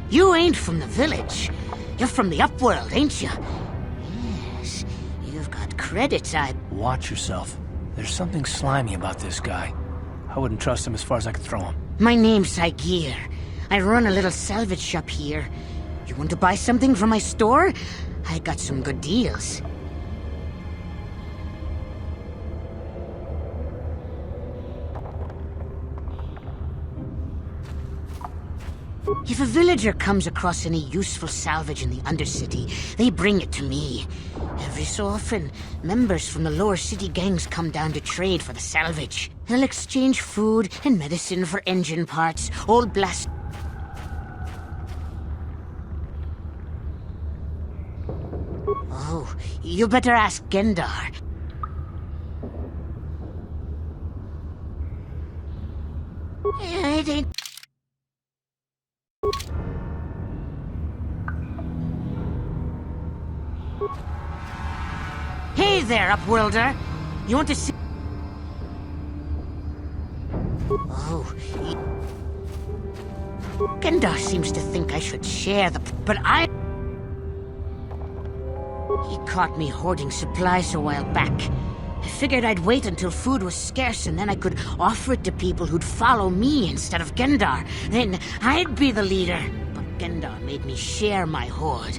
You ain't from the village. You're from the Upworld, ain't you? Yes, you've got credits, Watch yourself. There's something slimy about this guy. I wouldn't trust him as far as I could throw him. My name's Saigir. I run a little salvage shop here. You want to buy something from my store? I got some good deals. If a villager comes across any useful salvage in the Undercity, they bring it to me. Every so often, members from the lower city gangs come down to trade for the salvage. They'll exchange food and medicine for engine parts, old blast... Oh, you better ask Gendar. It ain't... Hey there, Upworlder! You want to see... Oh... Gendar seems to think I should share the... But I... He caught me hoarding supplies a while back. I figured I'd wait until food was scarce and then I could offer it to people who'd follow me instead of Gendar. Then I'd be the leader. But Gendar made me share my hoard.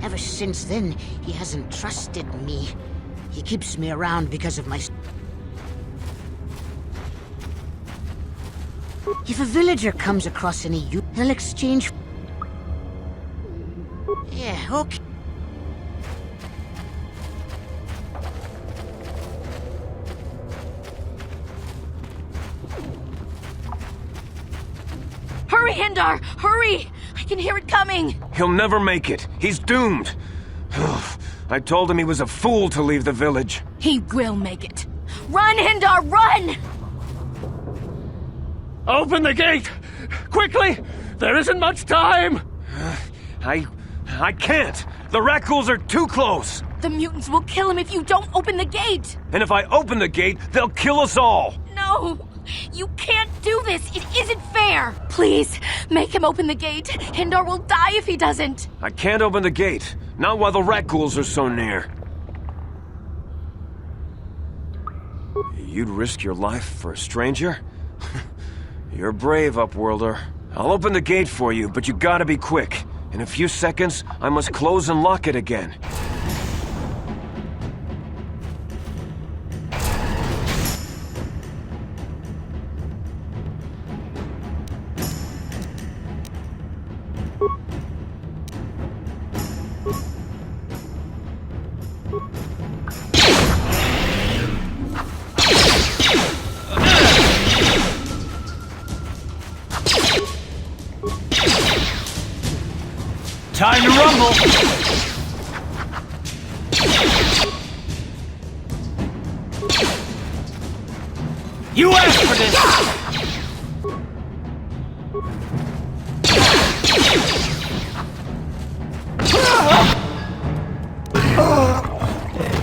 Ever since then, he hasn't trusted me. He keeps me around because of my... If a villager comes across any youth, he'll exchange... Yeah, okay. Hurry, Hendar! Hurry! I can hear it coming! He'll never make it. He's doomed. I told him he was a fool to leave the village. He will make it. Run, Hendar, run! Open the gate! Quickly! There isn't much time! I can't! The Rakghouls are too close! The mutants will kill him if you don't open the gate! And if I open the gate, they'll kill us all! No! You can't do this! It isn't fair! Please, make him open the gate. Hendar will die if he doesn't. I can't open the gate. Not while the Rakghouls are so near. You'd risk your life for a stranger? You're brave, Upworlder. I'll open the gate for you, but you gotta be quick. In a few seconds, I must close and lock it again. Time to rumble! You asked for this!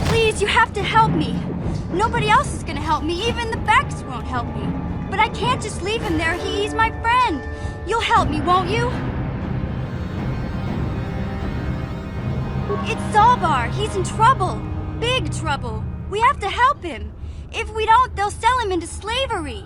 Please, you have to help me. Nobody else is gonna help me. Even the Backs won't help me. But I can't just leave him there. He's my friend. You'll help me, won't you? It's Zaalbar. He's in trouble. Big trouble. We have to help him. If we don't, they'll sell him into slavery.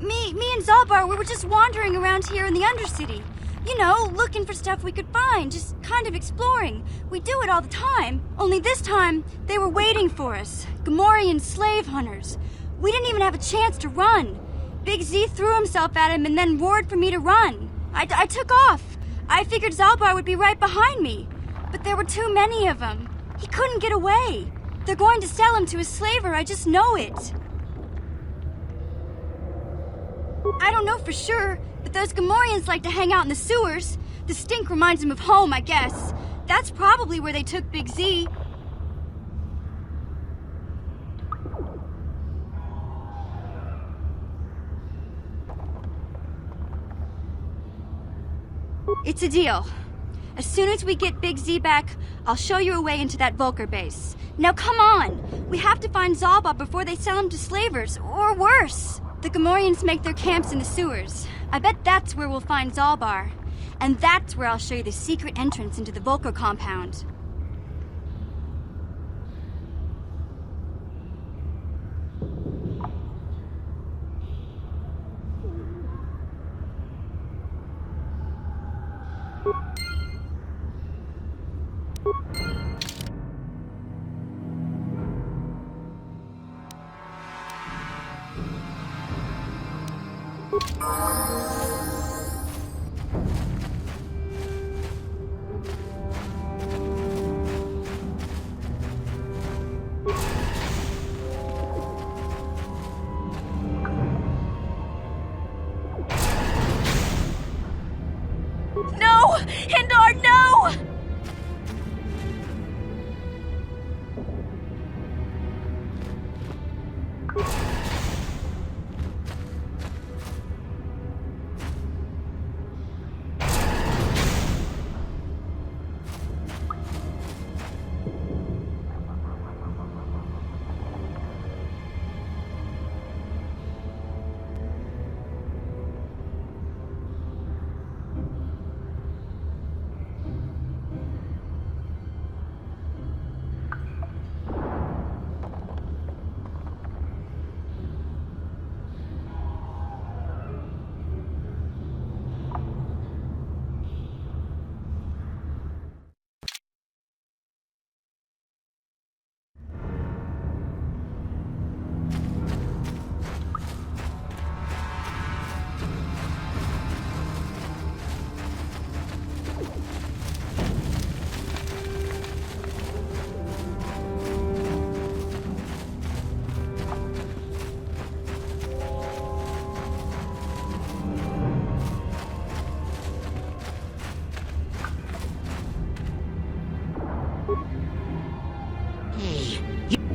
Me and Zaalbar, we were just wandering around here in the Undercity. You know, looking for stuff we could find, just kind of exploring. We do it all the time. Only this time, they were waiting for us. Gamorrean slave hunters. We didn't even have a chance to run. Big Z threw himself at him and then roared for me to run. I took off. I figured Zaalbar would be right behind me. But there were too many of them. He couldn't get away. They're going to sell him to a slaver, I just know it. I don't know for sure, but those Gamorreans like to hang out in the sewers. The stink reminds them of home, I guess. That's probably where they took Big Z. It's a deal. As soon as we get Big Z back, I'll show you a way into that Vulkar base. Now come on! We have to find Zaalbar before they sell him to slavers, or worse. The Gamorreans make their camps in the sewers. I bet that's where we'll find Zalbar. And that's where I'll show you the secret entrance into the Volker compound. No! Hindar, no!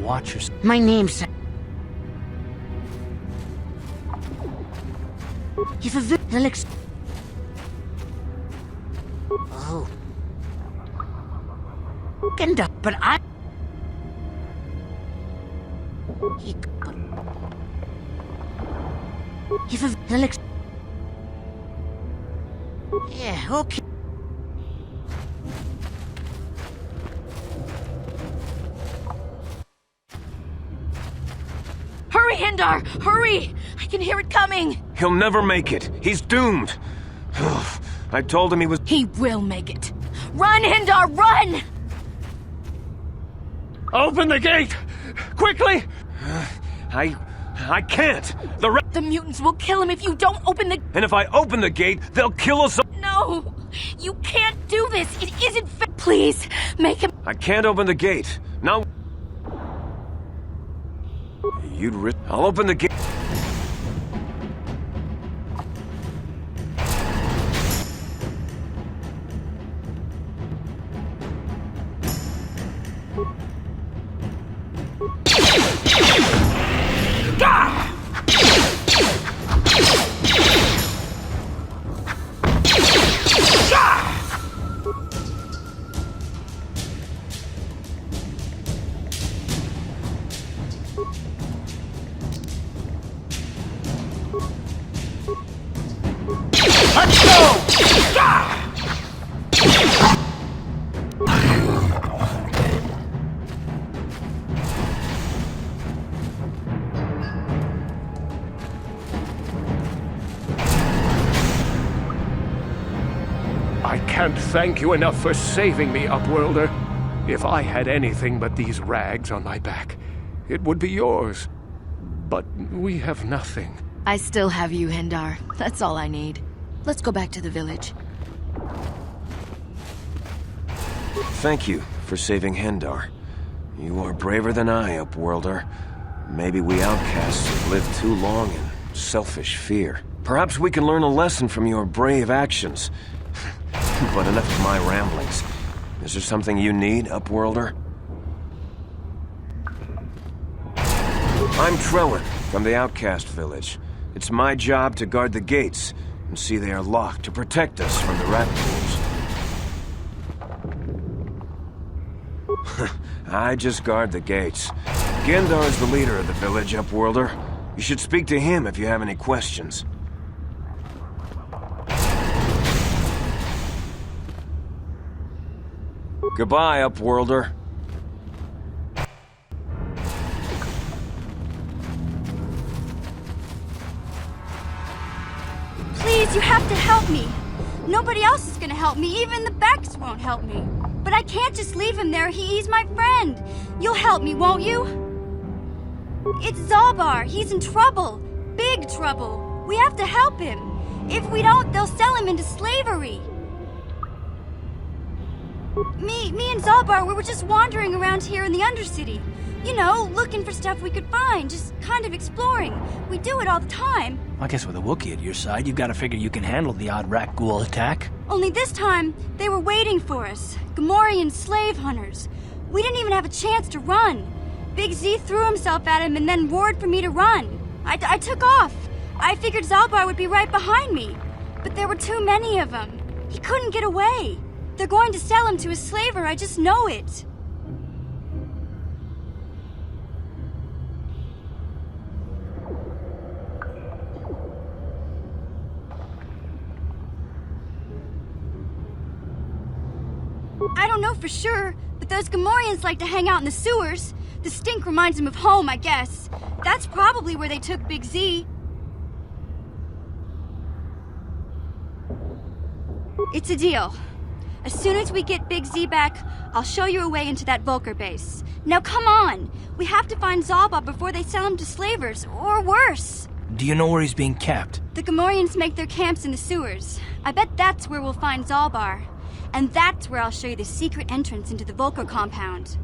Watch yourself. My name's... If a village... Oh. Gendar, but I... If a village... Yeah, okay. Hurry, Hindar! Hurry! I can hear it coming! He'll never make it. He's doomed. I told him he was... He will make it. Run, Hindar, run! Open the gate! Quickly! I can't. The mutants will kill him if you don't open the... And if I open the gate, they'll kill us all. No! You can't do this! It isn't fair! Please, make him... I can't open the gate. Now... I'll open the gate. I can't thank you enough for saving me, Upworlder. If I had anything but these rags on my back, it would be yours. But we have nothing. I still have you, Hindar. That's all I need. Let's go back to the village. Thank you for saving Hendar. You are braver than I, Upworlder. Maybe we outcasts have lived too long in selfish fear. Perhaps we can learn a lesson from your brave actions. But enough of my ramblings. Is there something you need, Upworlder? I'm Trellin, from the Outcast Village. It's my job to guard the gates, and see they are locked to protect us from the rat pools. I just guard the gates. Gendar is the leader of the village, Upworlder. You should speak to him if you have any questions. Goodbye, Upworlder. Please, you have to help me. Nobody else is gonna help me. Even the Becks won't help me. But I can't just leave him there. He's my friend. You'll help me, won't you? It's Zaalbar. He's in trouble. Big trouble. We have to help him. If we don't, they'll sell him into slavery. Me and Zaalbar, we were just wandering around here in the Undercity. You know, looking for stuff we could find, just kind of exploring. We do it all the time. I guess with a Wookiee at your side, you've got to figure you can handle the odd rat ghoul attack. Only this time, they were waiting for us. Gamorrean slave hunters. We didn't even have a chance to run. Big Z threw himself at him and then roared for me to run. I took off. I figured Zaalbar would be right behind me. But there were too many of them. He couldn't get away. They're going to sell him to a slaver, I just know it. I don't know for sure, but those Gamorreans like to hang out in the sewers. The stink reminds them of home, I guess. That's probably where they took Big Z. It's a deal. As soon as we get Big Z back, I'll show you a way into that Vulkar base. Now come on! We have to find Zaalbar before they sell him to slavers, or worse. Do you know where he's being kept? The Gamorreans make their camps in the sewers. I bet that's where we'll find Zaalbar. And that's where I'll show you the secret entrance into the Vulkar compound.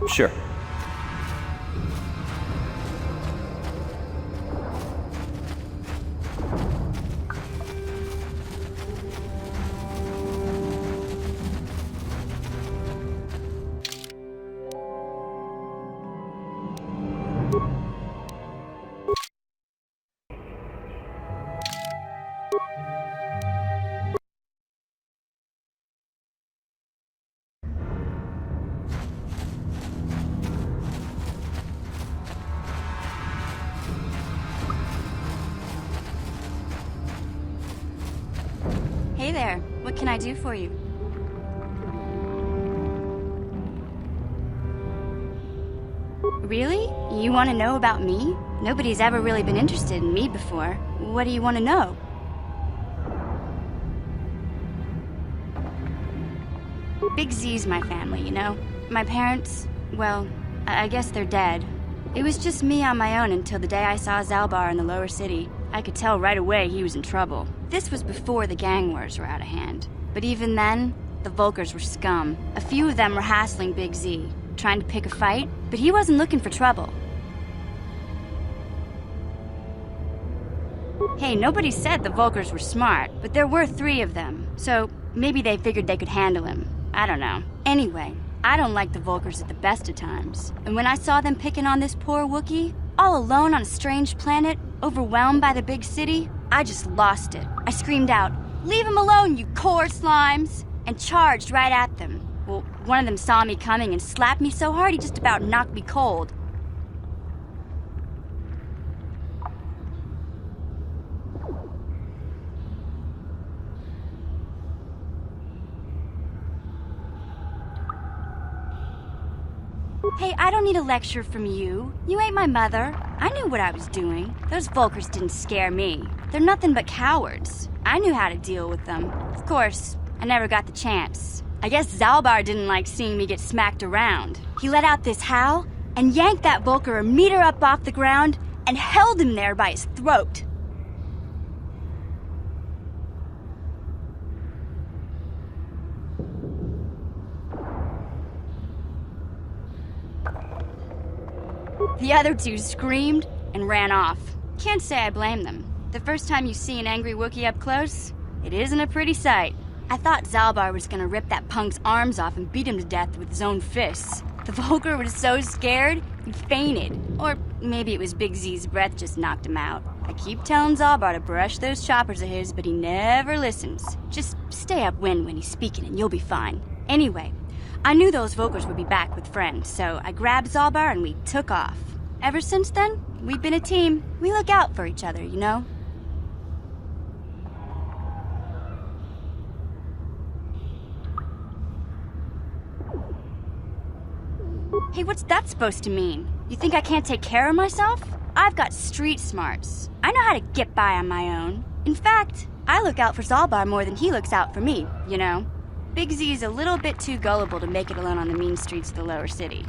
Sure. Hey there, what can I do for you? Really? You want to know about me? Nobody's ever really been interested in me before. What do you want to know? Big Z's my family, you know? My parents, well, I guess they're dead. It was just me on my own until the day I saw Zalbar in the lower city. I could tell right away he was in trouble. This was before the gang wars were out of hand. But even then, the Volkers were scum. A few of them were hassling Big Z, trying to pick a fight, but he wasn't looking for trouble. Hey, nobody said the Volkers were smart, but there were 3 of them, so maybe they figured they could handle him. I don't know. Anyway, I don't like the Volkers at the best of times. And when I saw them picking on this poor Wookiee, all alone on a strange planet, overwhelmed by the big city, I just lost it. I screamed out, "Leave him alone, you core slimes!" and charged right at them. Well, one of them saw me coming and slapped me so hard he just about knocked me cold. Hey, I don't need a lecture from you. You ain't my mother. I knew what I was doing. Those Volkers didn't scare me. They're nothing but cowards. I knew how to deal with them. Of course, I never got the chance. I guess Zalbar didn't like seeing me get smacked around. He let out this howl and yanked that Volker a meter up off the ground and held him there by his throat. The other 2 screamed and ran off. Can't say I blame them. The first time you see an angry Wookiee up close, it isn't a pretty sight. I thought Zalbar was gonna rip that punk's arms off and beat him to death with his own fists. The Volker was so scared, he fainted. Or maybe it was Big Z's breath just knocked him out. I keep telling Zalbar to brush those choppers of his, but he never listens. Just stay upwind when he's speaking and you'll be fine. Anyway, I knew those Volkers would be back with friends, so I grabbed Zalbar and we took off. Ever since then, we've been a team. We look out for each other, you know? Hey, what's that supposed to mean? You think I can't take care of myself? I've got street smarts. I know how to get by on my own. In fact, I look out for Zalbar more than he looks out for me, you know? Big Z's a little bit too gullible to make it alone on the mean streets of the lower city.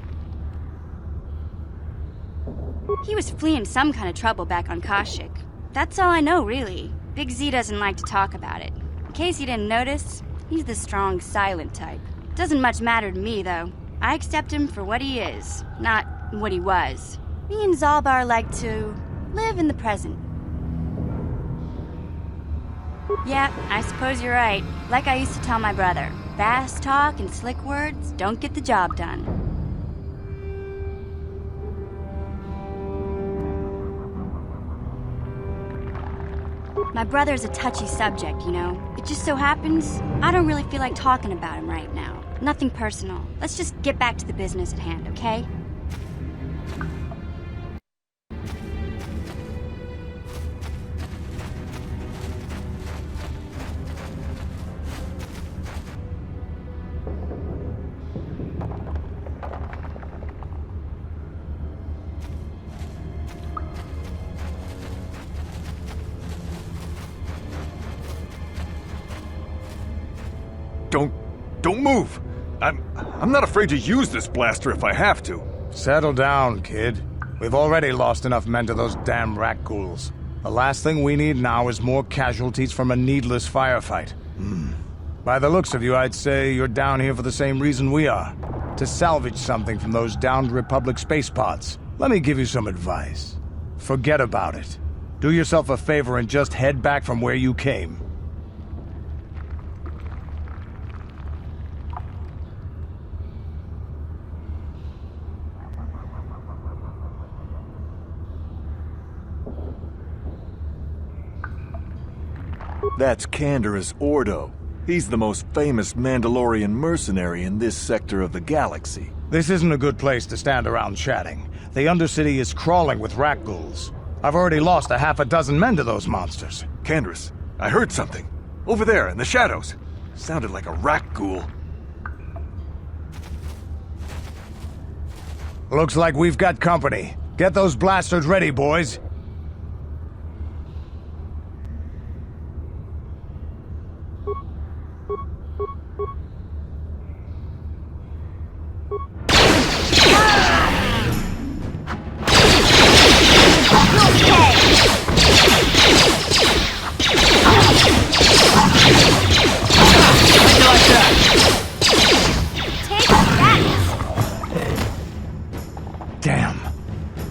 He was fleeing some kind of trouble back on Kashyyyk. That's all I know, really. Big Z doesn't like to talk about it. In case you didn't notice, he's the strong, silent type. Doesn't much matter to me, though. I accept him for what he is, not what he was. Me and Zalbar like to live in the present. Yeah, I suppose you're right. Like I used to tell my brother, fast talk and slick words don't get the job done. My brother's a touchy subject, you know. It just so happens, I don't really feel like talking about him right now. Nothing personal. Let's just get back to the business at hand, okay? Don't move! I'm not afraid to use this blaster if I have to. Settle down, kid. We've already lost enough men to those damn rat ghouls. The last thing we need now is more casualties from a needless firefight. By the looks of you, I'd say you're down here for the same reason we are. to salvage something from those downed Republic space pods. Let me give you some advice. Forget about it. Do yourself a favor and just head back from where you came. That's Canderous Ordo. He's the most famous Mandalorian mercenary in this sector of the galaxy. This isn't a good place to stand around chatting. The Undercity is crawling with rat ghouls. I've already lost a half a dozen men to those monsters. Canderous, I heard something. Over there, in the shadows. Sounded like a rat ghoul. Looks like we've got company. Get those blasters ready, boys. Damn.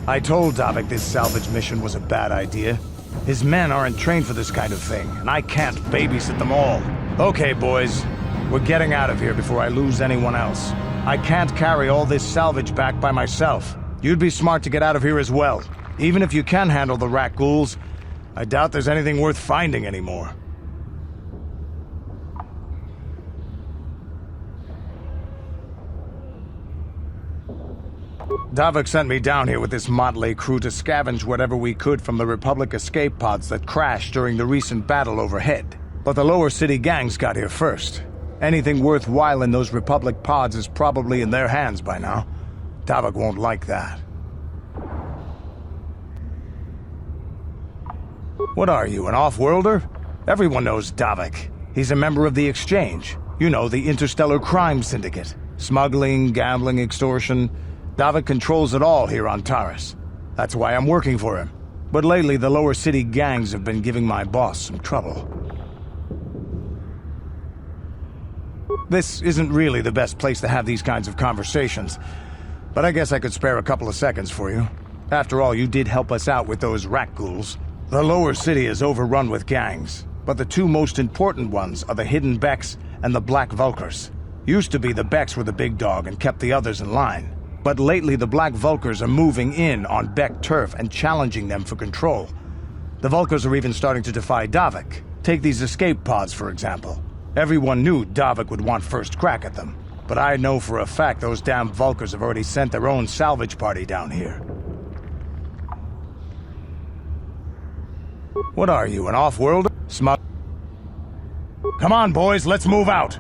I told Davik this salvage mission was a bad idea. His men aren't trained for this kind of thing, and I can't babysit them all. Okay, boys. We're getting out of here before I lose anyone else. I can't carry all this salvage back by myself. You'd be smart to get out of here as well. Even if you can handle the rat ghouls, I doubt there's anything worth finding anymore. Davik sent me down here with this motley crew to scavenge whatever we could from the Republic escape pods that crashed during the recent battle overhead. But the lower city gangs got here first. Anything worthwhile in those Republic pods is probably in their hands by now. Davik won't like that. What are you, an off-worlder? Everyone knows Davik. He's a member of the Exchange. You know, the interstellar crime syndicate. Smuggling, gambling, extortion. Davik controls it all here on Taris. That's why I'm working for him. But lately, the lower city gangs have been giving my boss some trouble. This isn't really the best place to have these kinds of conversations, but I guess I could spare a couple of seconds for you. After all, you did help us out with those rat ghouls. The lower city is overrun with gangs, but the two most important ones are the Hidden Becks and the Black Vulkars. Used to be the Becks were the big dog and kept the others in line. But lately the Black Vulkars are moving in on Beck turf and challenging them for control. The Vulkars are even starting to defy Davik. Take these escape pods, for example. Everyone knew Davik would want first crack at them. But I know for a fact those damn Vulkars have already sent their own salvage party down here. What are you, an off-worlder? Come on, boys, let's move out!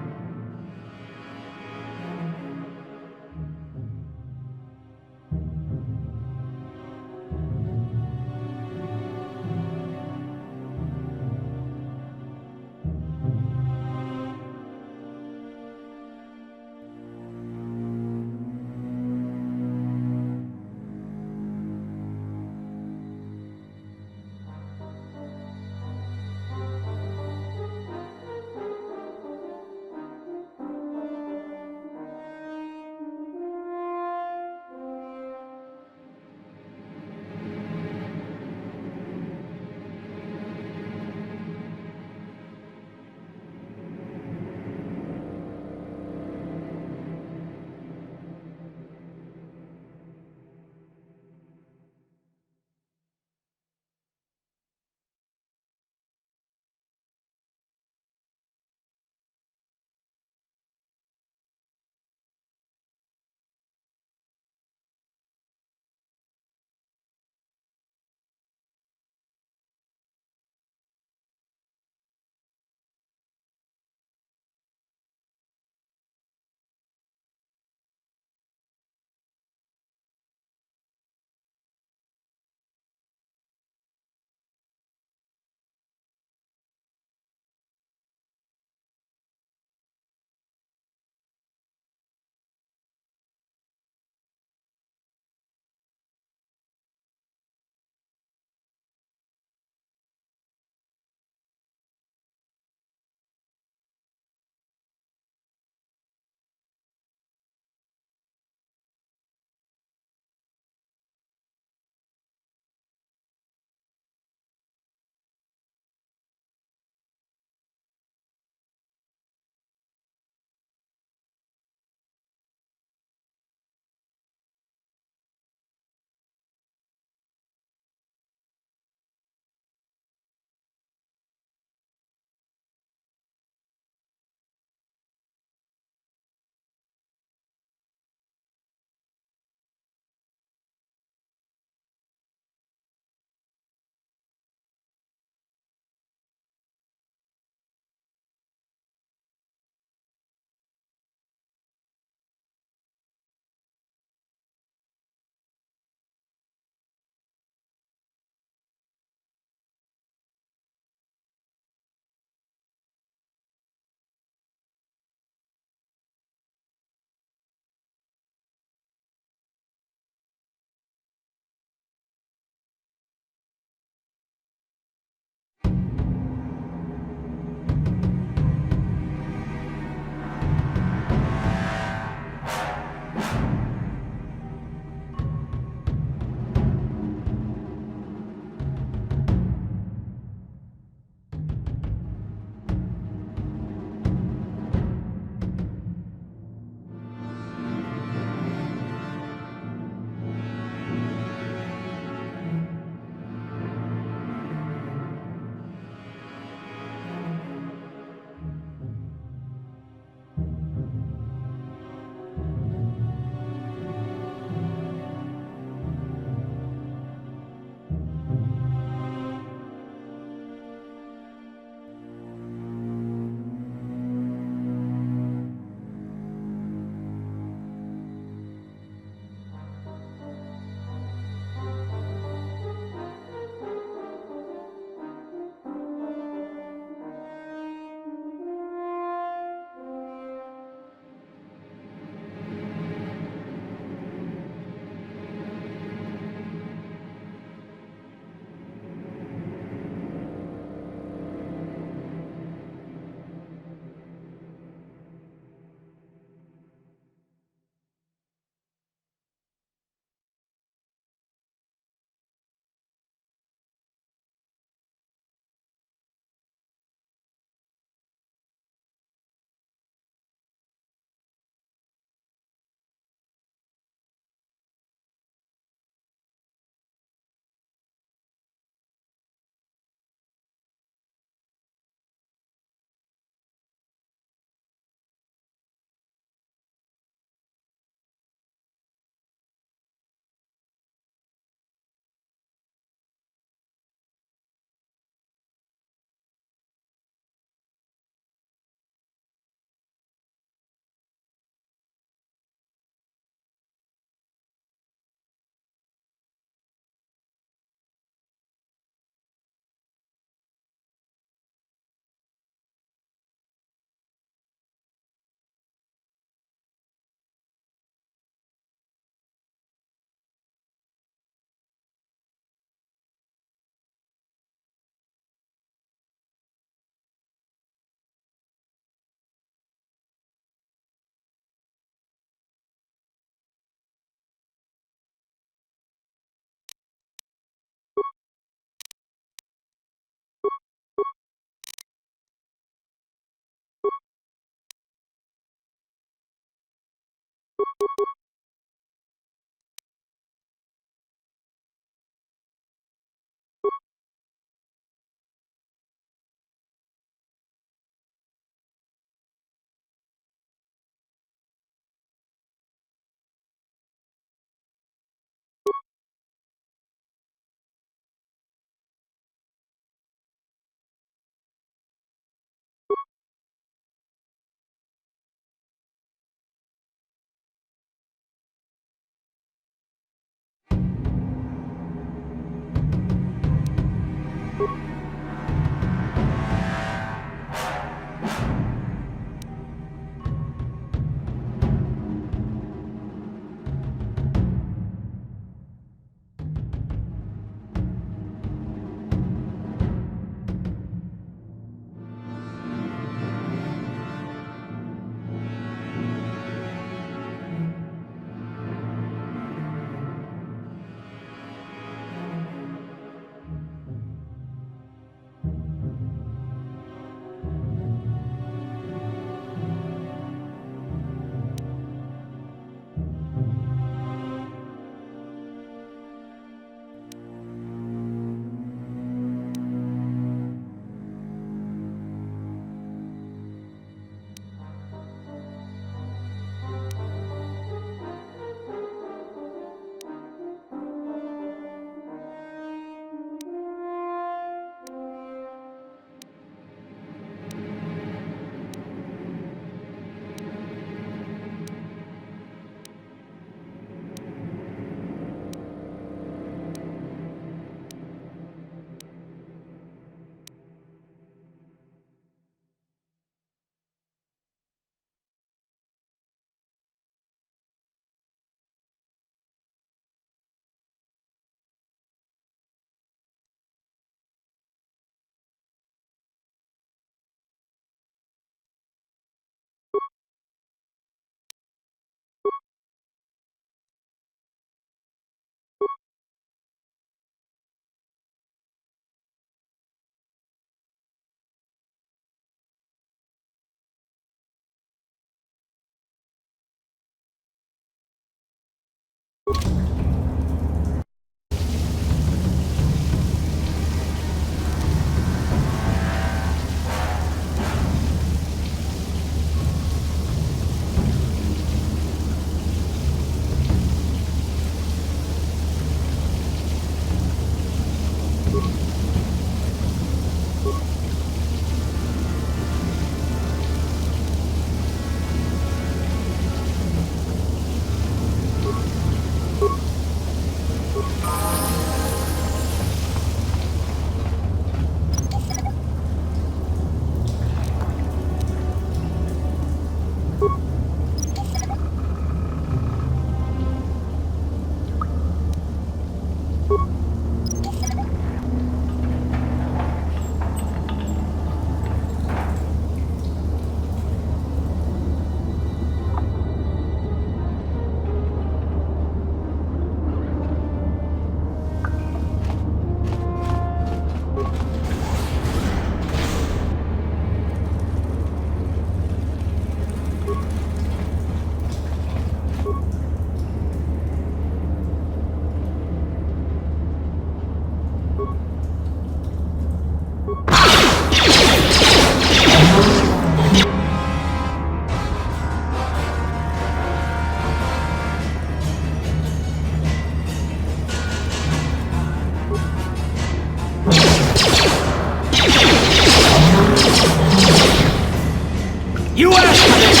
You asked for this!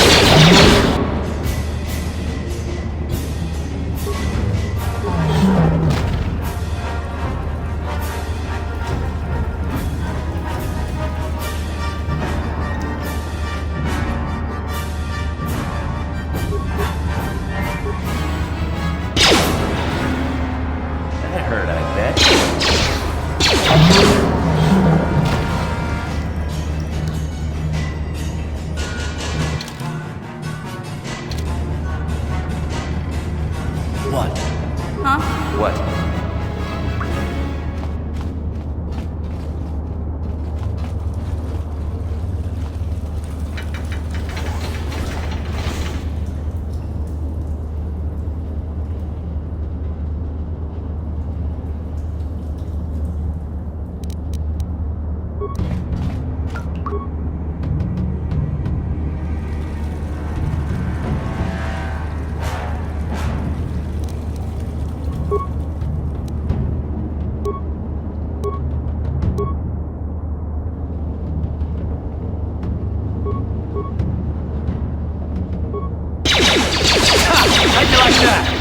That hurt, I bet. What? Huh? What? How'd you like that?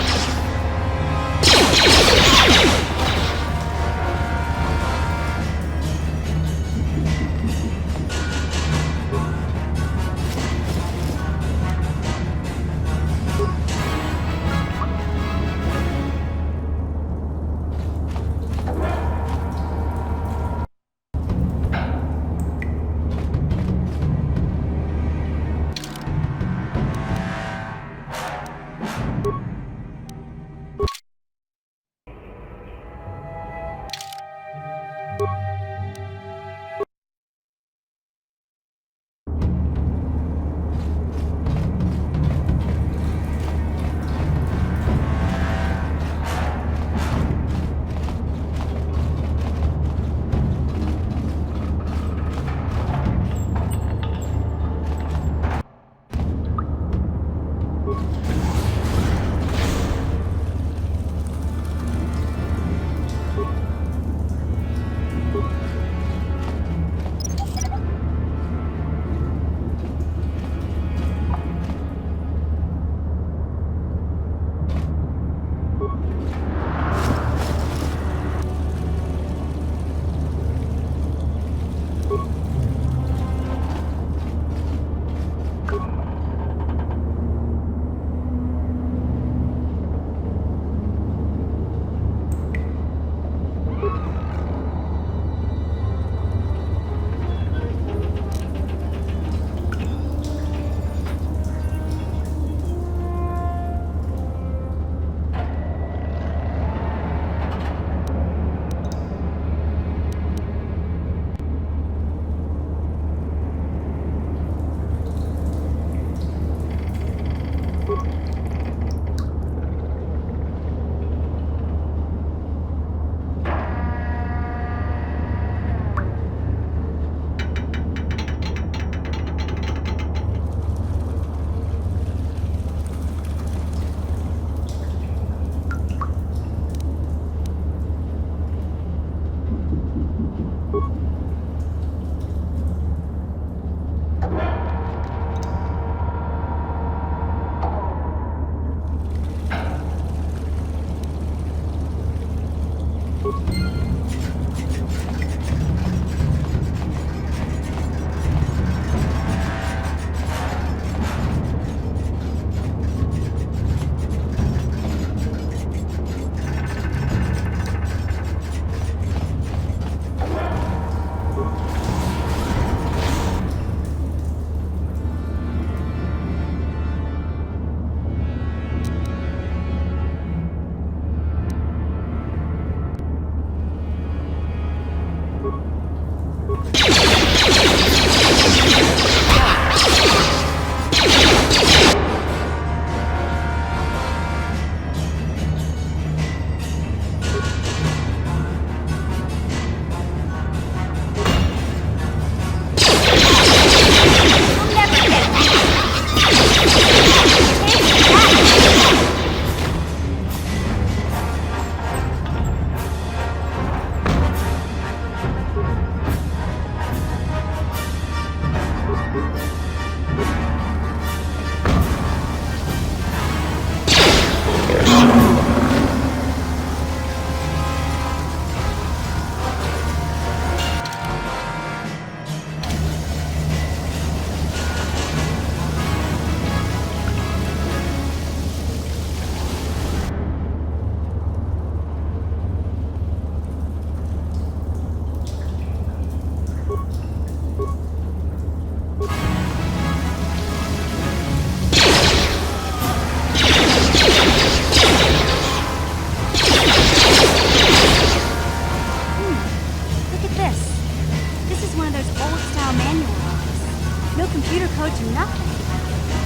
No computer codes or nothing.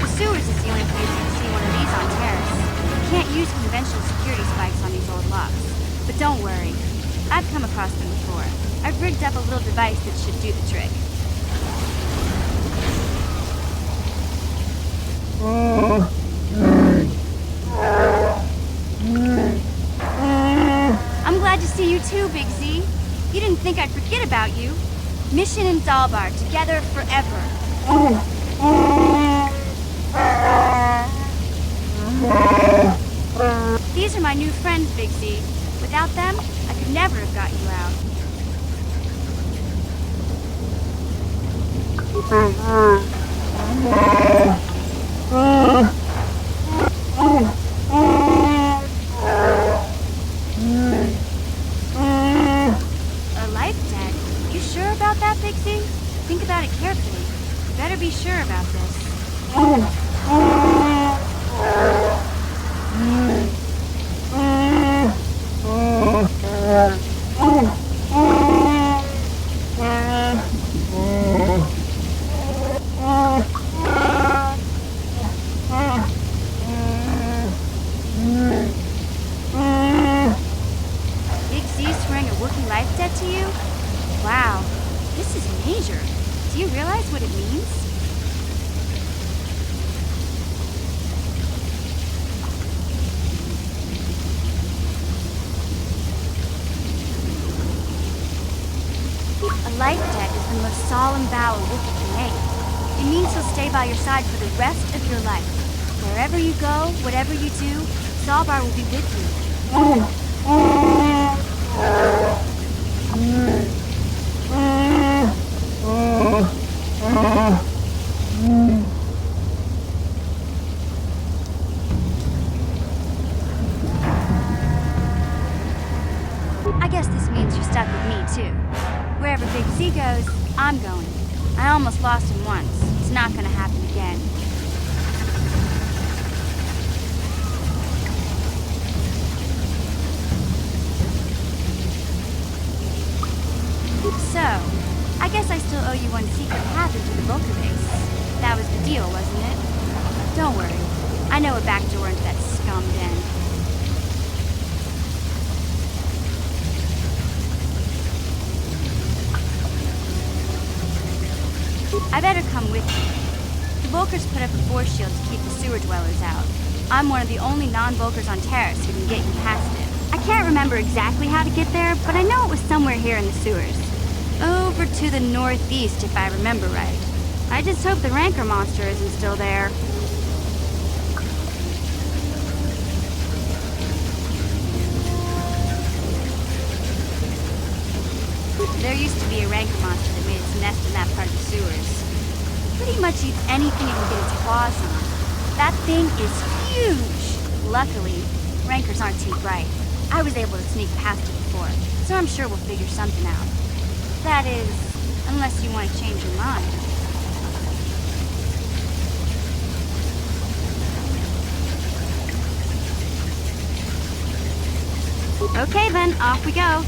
The sewers is the only place you can see one of these on Terrace. You can't use conventional security spikes on these old locks. But don't worry. I've come across them before. I've rigged up a little device that should do the trick. I'm glad to see you too, Big Z. You didn't think I'd forget about you. Mission and Zaalbar, together forever. These are my new friends, Big Z. Without them, I could never have got you out. A life debt? You sure about that, Big Z? Think about it carefully. You better be sure about this. Big Z swearing a Wookiee life debt to you? Wow, this is major. Do you realize what it means? A life debt is the most solemn vow a Wookiee can make. It means he'll stay by your side for the rest of your life. Wherever you go, whatever you do, Zaalbar will be with you. I guess this means you're stuck with me, too. Wherever Big Z goes, I'm going. I almost lost him once. It's not gonna happen again. So, I guess I still owe you one secret path into the Vulcan base. That was the deal, wasn't it? Don't worry. I know a back door into that scum den. I better come with you. The Volkers put up a force shield to keep the sewer dwellers out. I'm one of the only non-Volkers on Terrace who can get you past it. I can't remember exactly how to get there, but I know it was somewhere here in the sewers. Over to the northeast, if I remember right. I just hope the Rancor monster isn't still there. There used to be a Rancor monster that made its nest in that part of the sewers. Pretty much eats anything it can get its claws on. That thing is huge! Luckily, Rancors aren't too bright. I was able to sneak past it before, so I'm sure we'll figure something out. That is, unless you want to change your mind. Okay then, off we go.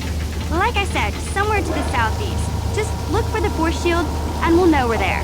Like I said, somewhere to the southeast. Just look for the force shield, and we'll know we're there.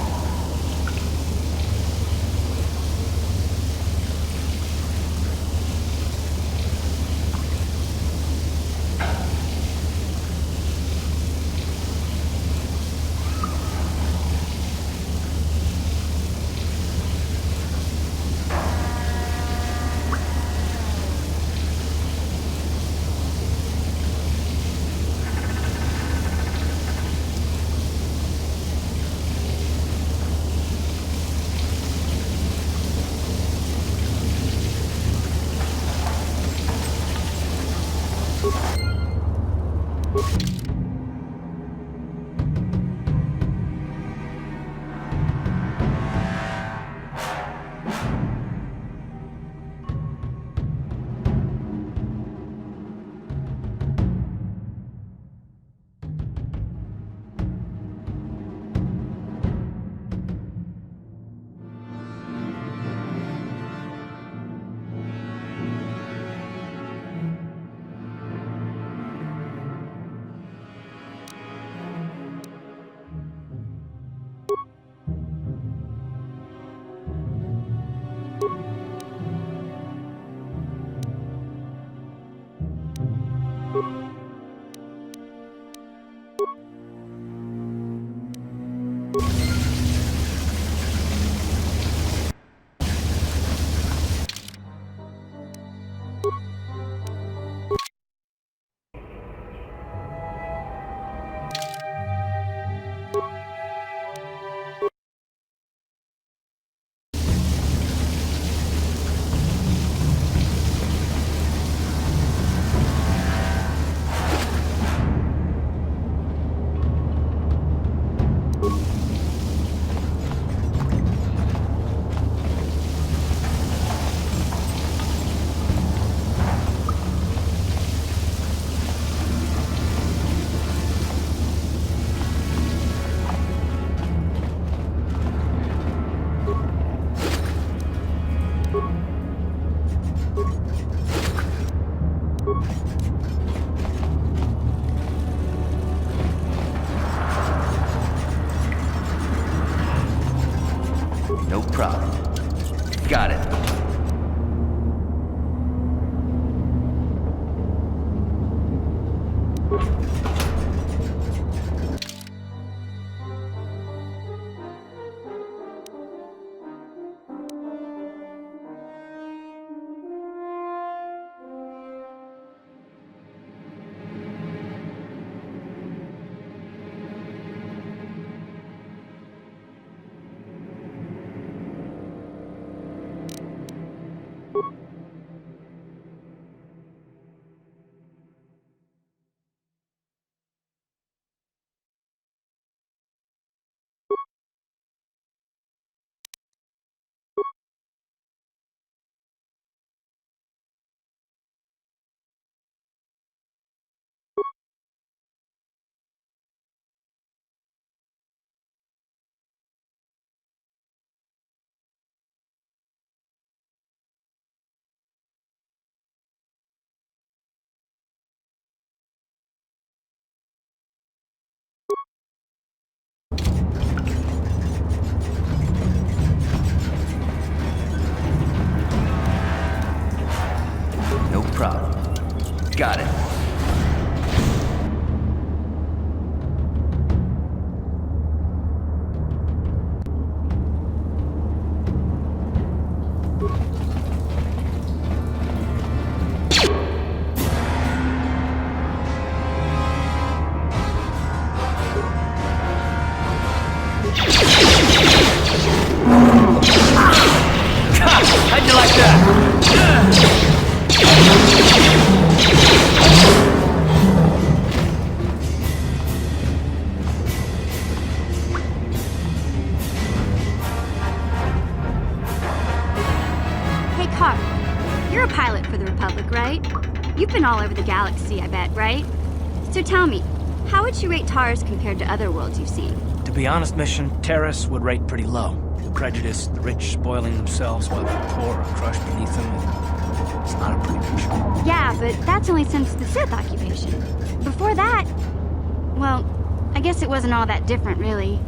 No problem. Got it. No problem. Got it. How'd you like that? Hey, Carl. You're a pilot for the Republic, right? You've been all over the galaxy, I bet, right? So tell me, how would you rate Taurus compared to other worlds you've seen? To be honest, Mission, Terrace would rate pretty low. The prejudice, the rich spoiling themselves while the poor are crushed beneath them. It's not a pretty picture. Yeah, but that's only since the Sith occupation. Before that, well, I guess it wasn't all that different, really.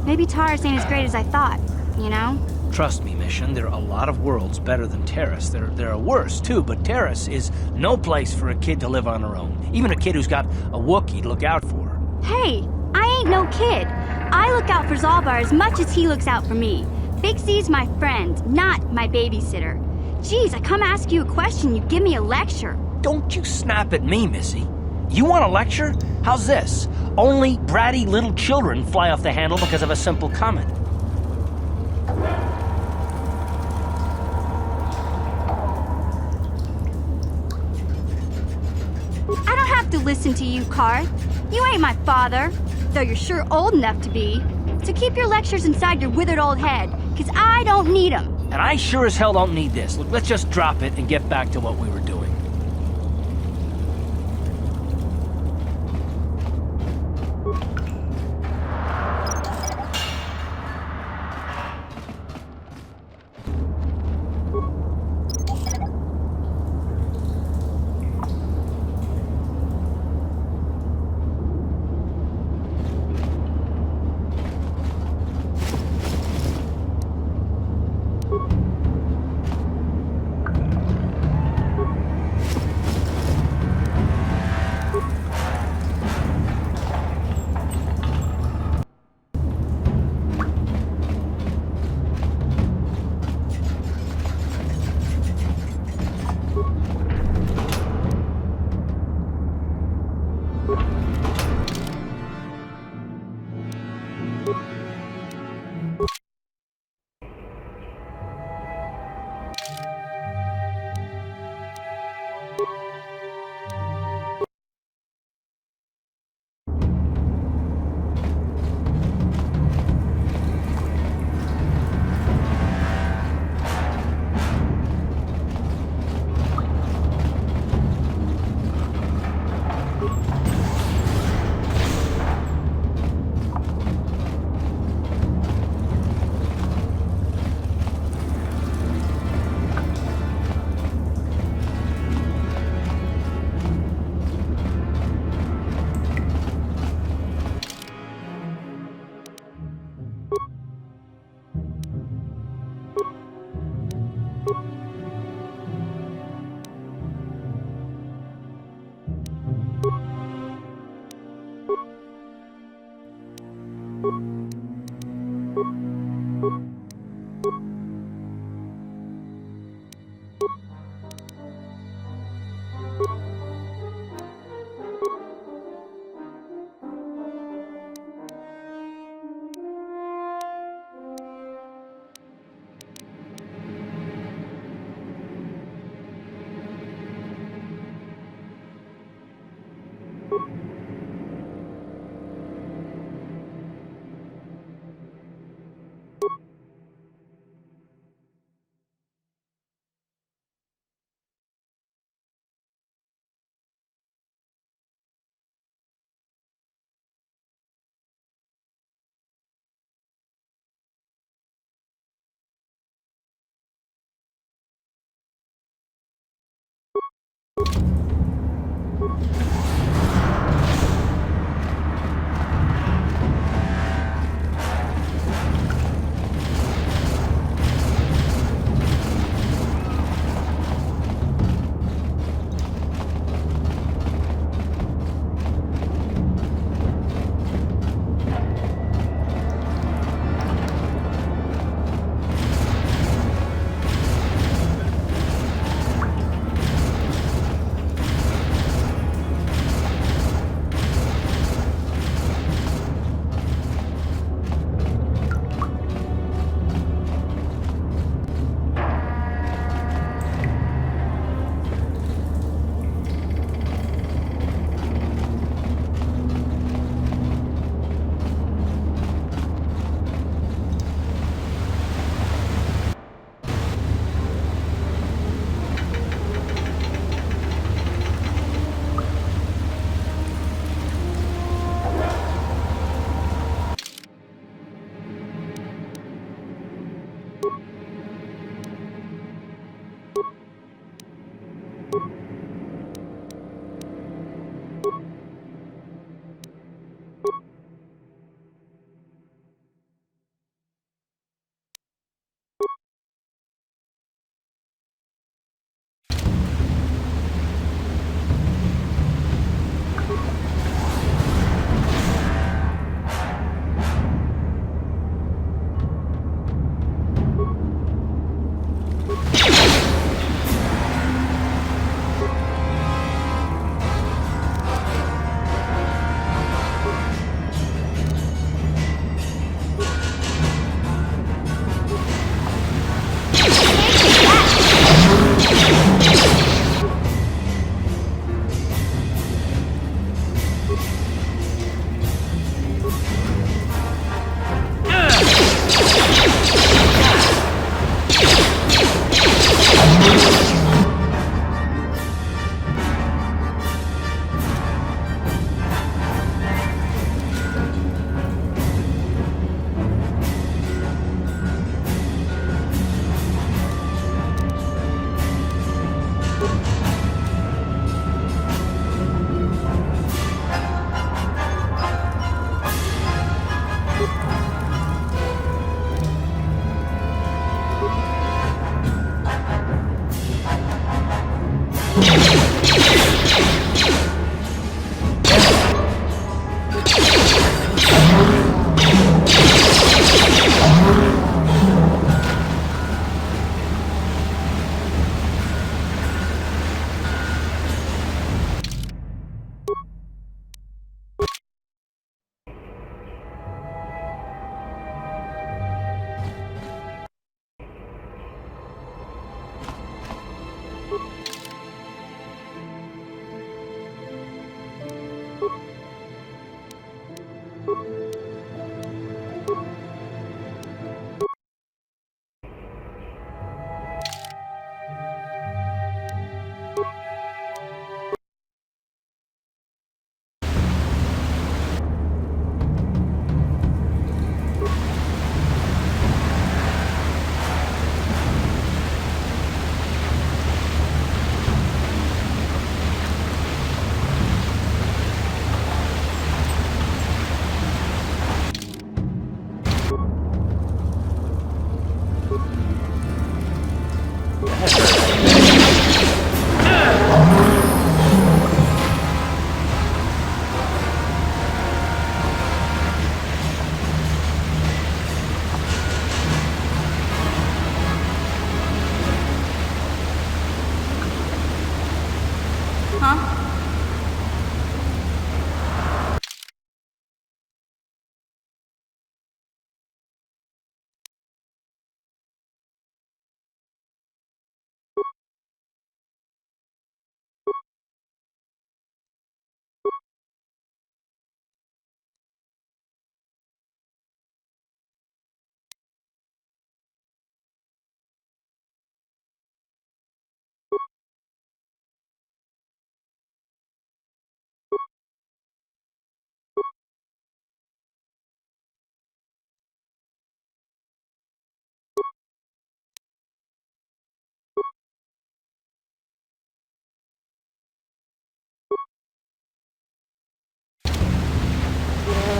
Maybe Taurus ain't as great as I thought, you know? Trust me, Mission, there are a lot of worlds better than Terrace. There are worse, too, but Terrace is no place for a kid to live on her own. Even a kid who's got a Wookiee to look out for. Hey, I ain't no kid. I look out for Zalbar as much as he looks out for me. Big C's my friend, not my babysitter. Geez, I come ask you a question, you give me a lecture. Don't you snap at me, Missy. You want a lecture? How's this? Only bratty little children fly off the handle because of a simple comment. I don't have to listen to you, Card. You ain't my father, though you're sure old enough to be. So keep your lectures inside your withered old head, because I don't need them. And I sure as hell don't need this. Look, let's just drop it and get back to what we were doing.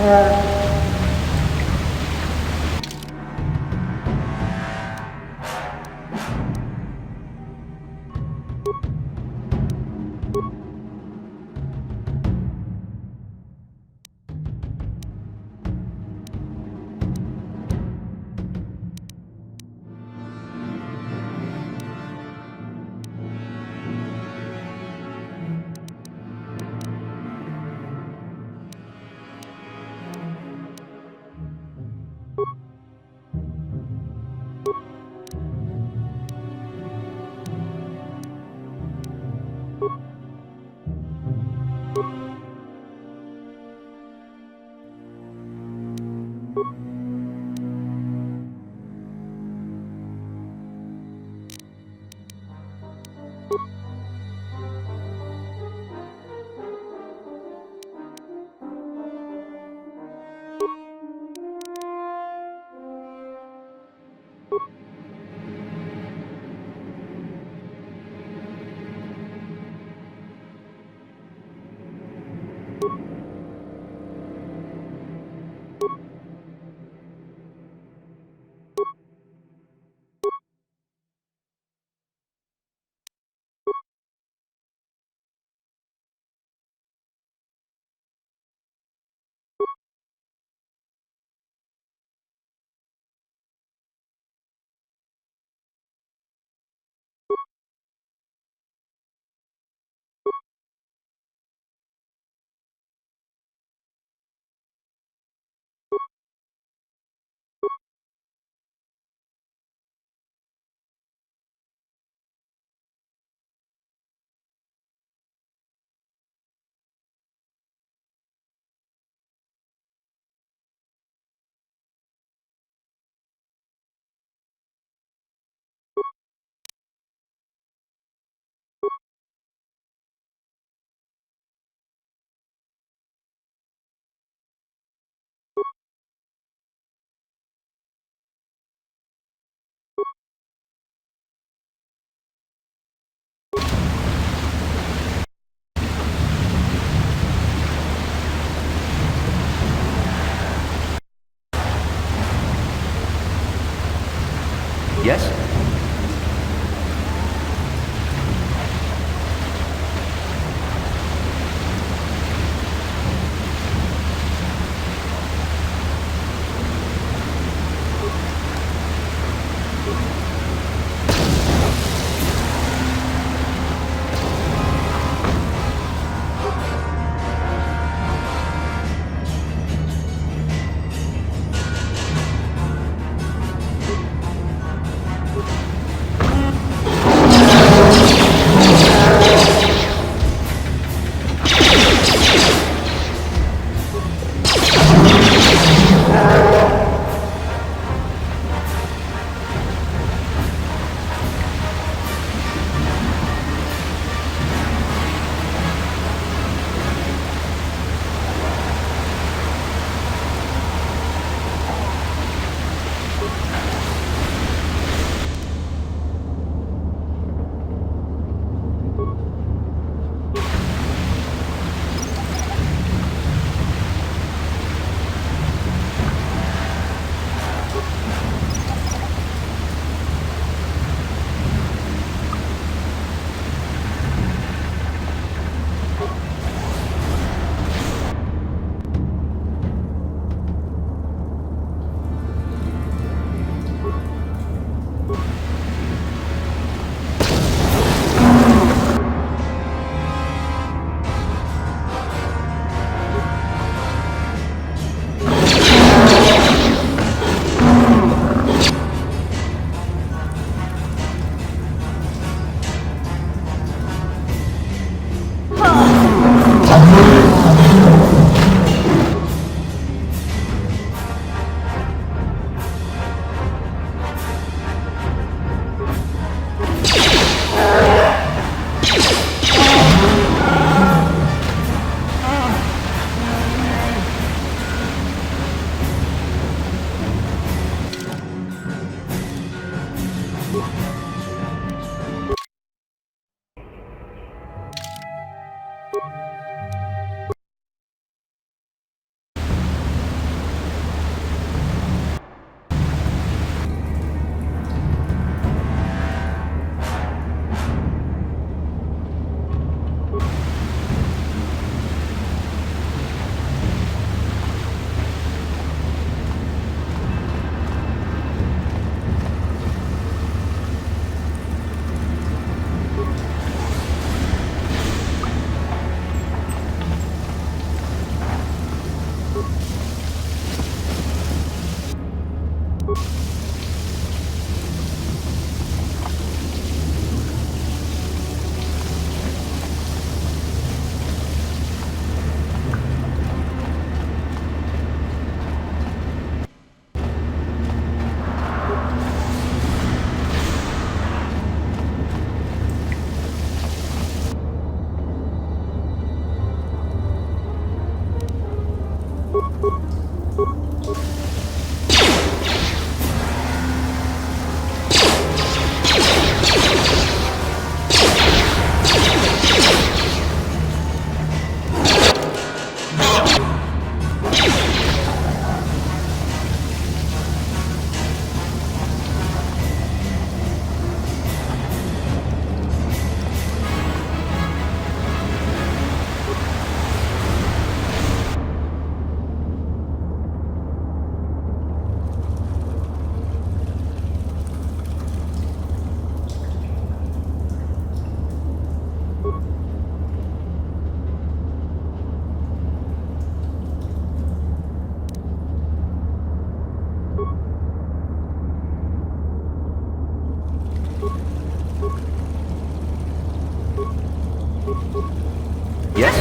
Yes?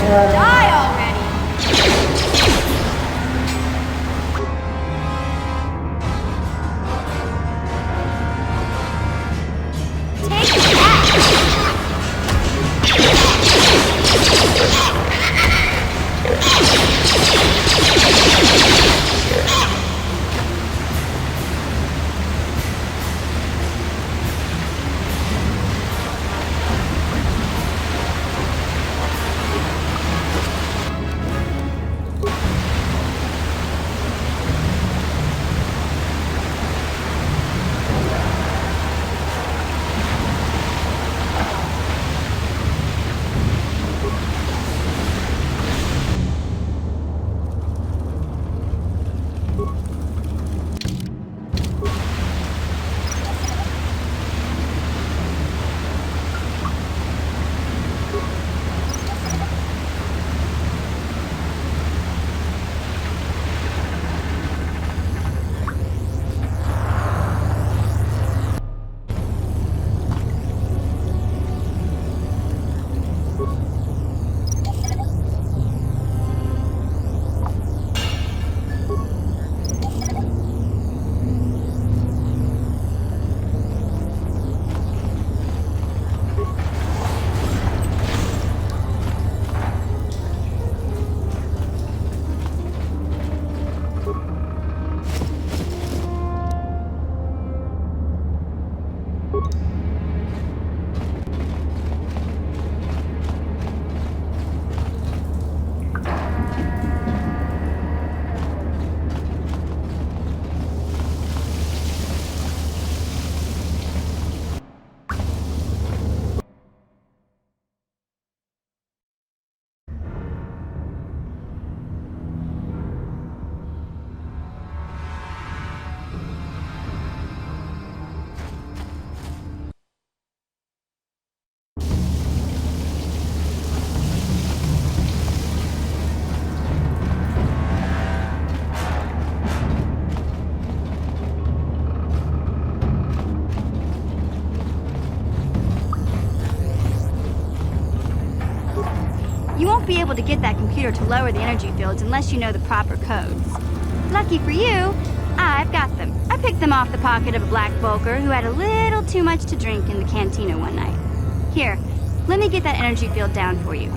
Die already! Take You won't be able to get that computer to lower the energy fields unless you know the proper codes. Lucky for you, I've got them. I picked them off the pocket of a black Volker who had a little too much to drink in the cantina one night. Here, let me get that energy field down for you.